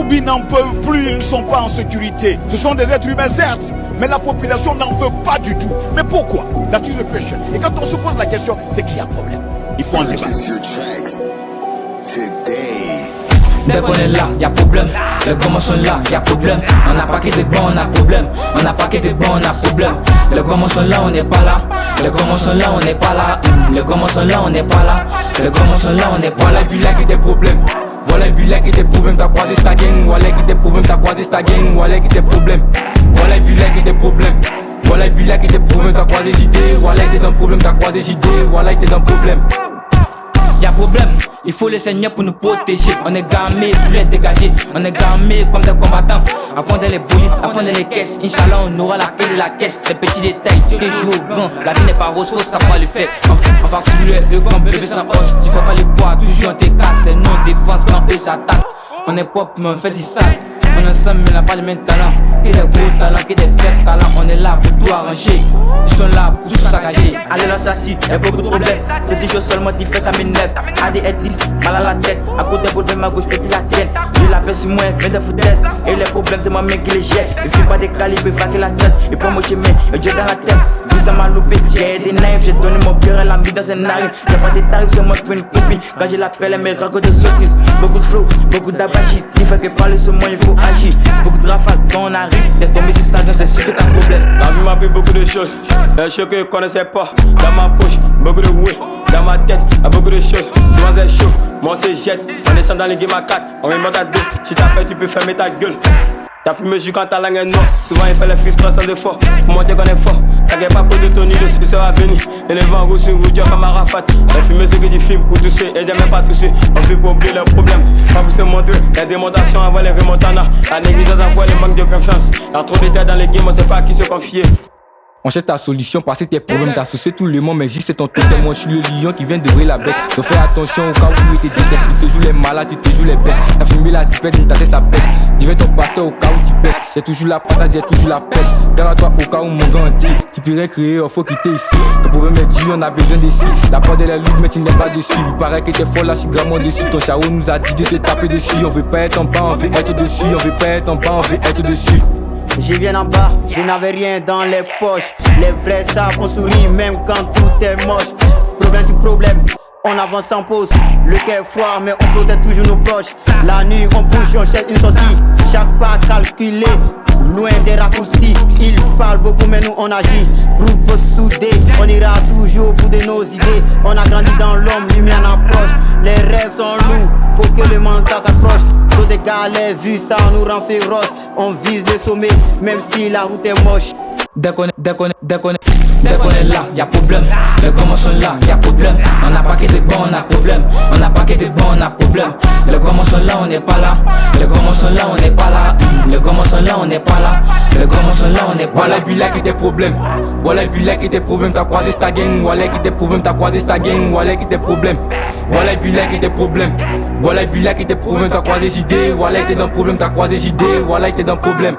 Boubi n'en peuvent plus, ils ne sont pas en sécurité. Ce sont des êtres humains, certes, mais la population n'en veut pas du tout. Mais pourquoi? That is the question. Et quand on se pose la question, c'est qu'il y a un problème. Il faut en débattre. Dès qu'on est là, y'a problème. Les gomos sont là, y'a problème. On a paquet de bons, on a problème. On a paquet de bons, on a problème. Les gomos sont là, on n'est pas là. Les gomos sont là, on n'est pas là. Les gomos sont là, on n'est pas là. Les gomos sont là, on n'est pas là. Et puis là, qu'il y a des problèmes. Voilà, puis là, qu'il y a des problèmes. T'as croisé ta gang. Voilà, qu'il y a des problèmes. T'as croisé ta gang. Voilà, qu'il y a des problèmes. Voilà, puis là, qu'il y a des problèmes. Voilà, puis là, qu'il y a des problèmes. T'as croisé JD. Voilà, qu'il y a dans problème. T'as croisé JD. Voilà, qu'il y a dans problème. Y'a problème, il faut le Seigneur pour nous protéger. On est gamés, plus être dégagés. On est gamés comme des combattants. Avant de les bolides, avant de les caisses. Inch'Allah, on aura la clé de la caisse. Les petits détails, tu joues au grand. La vie n'est pas rose, faut savoir le faire. On va couler le grand bébé sans hoche. Tu fais pas les poids, toujours on te casse. C'est non défense quand eux s'attaquent. On est propre, mais on fait du sale. On est ensemble, mais on n'a pas le même talent. Que des gros talents, que des faibles talents. On est là pour tout arranger. Ils sont là pour tout saccager. Allez là, ça si, y'a beaucoup de problèmes. Petit chose seulement, tu fais ça m'énerve. ADS, mal à la tête. À côté des problèmes, à gauche, puis la traîne. J'ai la paix sur moi, viens de foutaise. Et les problèmes, c'est moi-même qui les jette. Il fait pas des calibres, il que la stress. Et pour moi, chemin, et Dieu dans la tête. Tout ça m'a loupé, j'ai été naïf. J'ai donné mon cœur, elle a mis dans ses narines. Y'a pas de tarifs, c'est moi qui fais une copine. Quand je l'appelle, elle me raconte des sottises. Beaucoup de flow, beaucoup d'abachi. Il fait que parler sur moi, il faut agir. Beaucoup de rafales, quand on arrive, t'es tombé sur ça, c'est sûr que t'as un problème. La vie m'a appris beaucoup de choses, des choses que je connaissais pas. Dans ma poche, beaucoup de oui, dans ma tête, y'a beaucoup de choses. Souvent c'est chaud, moi c'est jet. On descend dans les games à 4, on met monte à 2. Si t'as peur, tu peux fermer ta gueule. T'as fumé jus quand ta langue est noire. Souvent il fait les frustrations de fort. Pour monter qu'on est fort. T'inquiète pas pour te tenir, le succès va venir. Et les vents rouges sur vous dire comme Arafat. Les fumées c'est que du film pour tousser. Et même pas tousser. On fait pour oublier leurs problèmes. Pas vous se montrer. Les démontations avant les remontana. La négligence envoie le manque de confiance. Y'a trop de têtes dans les games, on sait pas à qui se confier. On cherche ta solution, passer tes problèmes, d'associer tout le monde, mais juste c'est ton totem. Moi je suis le lion qui vient de briller la bête. Donc fais attention au cas où tu es détecté. Tu te joues les malades, tu te joues les bêtes. T'as fumé la zipette, une tête sa bête. Divin ton pasteur au cas où tu pètes. J'ai toujours la patate, j'ai toujours la pêche. Garde à toi au cas où mon gars dit. Tu peux rien créer, il faut quitter ici. Ton problème est dur, on a besoin d'ici. La porte elle est lourde, mais tu n'es pas dessus. Il paraît que t'es fort là, je suis gravement dessus. Ton chao nous a dit de te taper dessus. On veut pas être en bas, on veut être dessus. On veut pas être en bas, on veut être dessus. Je viens en bas, je n'avais rien dans les poches. Les vrais savent, on sourit même quand tout est moche. Problème sur problème, on avance sans pause. Le cœur est froid, mais on protège toujours nos proches. La nuit, on bouge, on cherche une sortie. Chaque pas calculé, loin des raccourcis. Ils parlent beaucoup, mais nous on agit. Groupe soudé, on ira toujours au bout de nos idées. On a grandi dans l'homme, lumière en approche. Les rêves sont lourds, faut que le mental s'approche. Trop de galères, vu ça nous rend féroces. On vise le sommet, même si la route est moche. Dès qu'on est là, y'a problème. Les gomos sont là, y'a problème. On a paquet de bons, on a problème. On a paquet de bons, on a problème. Les gomos sont là, on n'est pas là. Les gomos sont là, on n'est pas là. Les gomos sont là, on n'est pas là. Les gomos sont là, on n'est pas là. Voilà, puis là qui des problèmes. Voilà, puis là qui des problèmes. T'as croisé ta gang. Voilà, qui des problèmes. T'as croisé ta gang. Voilà, qui des problèmes. Voilà, puis là qui des problèmes. Voilà, puis là qui des problèmes. T'as croisé JD. Voilà, qui t'es dans problème. T'as croisé JD. Voilà, qui t'es dans problème.